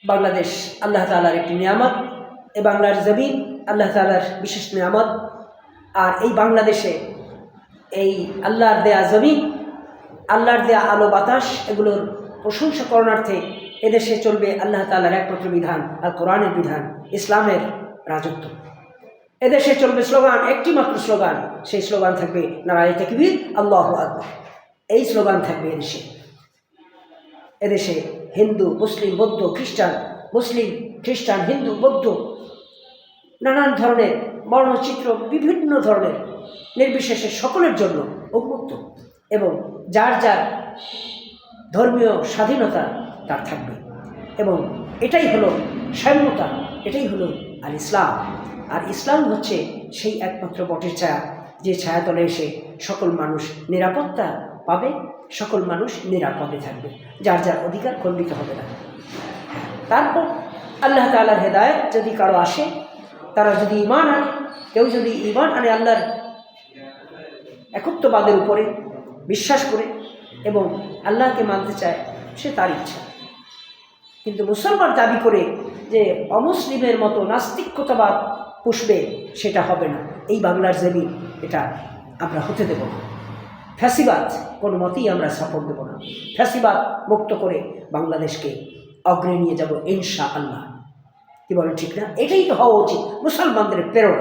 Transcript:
বাংলাদেশ আল্লাহ তাআলার একটি নিয়ামত, এই বাংলার জমিন আল্লাহ তাআলার বিশেষ নিয়ামত। আর এই বাংলাদেশে এই আল্লাহর দেয়া জমিন, আল্লাহর দেয়া আলো বাতাস, এগুলোর প্রশংসা করণার্থে এদেশে চলবে আল্লাহ তাআলার একমাত্র বিধান, আর কোরআনের বিধান, ইসলামের রাজত্ব। এদেশে চলবে স্লোগান, একটি মাত্র স্লোগান, সেই স্লোগান থাকবে নারায়ে তাকবীর, আল্লাহু আকবার। এই স্লোগান থাকবে এদেশে হিন্দু, মুসলিম, বৌদ্ধ, খ্রিস্টান, মুসলিম, খ্রিস্টান, হিন্দু, বৌদ্ধ, নানান ধরনের বর্ণচিত্র, বিভিন্ন ধরনের নির্বিশেষে সকলের জন্য উন্মুক্ত, এবং যার যার ধর্মীয় স্বাধীনতা তার থাকবে। এবং এটাই হলো সাম্যতা, এটাই হলো আল ইসলাম। আর ইসলাম হচ্ছে সেই একমাত্র বটের ছায়া, যে ছায়াতলে এসে সকল মানুষ নিরাপত্তা পাবে, সকল মানুষ নিরাপদে থাকবে, যার যার অধিকার খণ্ডিত হবে না। তারপর আল্লাহ তাআলার হেদায়েত যদি কারো আসে, তারা যদি ঈমান আনে, কেউ যদি ঈমান আনে আল্লাহর একত্ববাদের উপরে বিশ্বাস করে এবং আল্লাহকে মানতে চায়, সে তার ইচ্ছা। কিন্তু মুসলমান দাবি করে যে অমুসলিমের মতো নাস্তিকতাবাদ পুষবে, সেটা হবে না। এই বাংলার জমিন এটা আমরা হতে দেব না। ফ্যাসিবাদ কোনো মতেই আমরা সাপোর্ট দেব না। ফ্যাসিবাদ মুক্ত করে বাংলাদেশকে অগ্রে নিয়ে যাব ইনশাআল্লাহ। কি বলেন, ঠিক না? এটাই তো হওয়া উচিত মুসলমানদের প্রেরণা।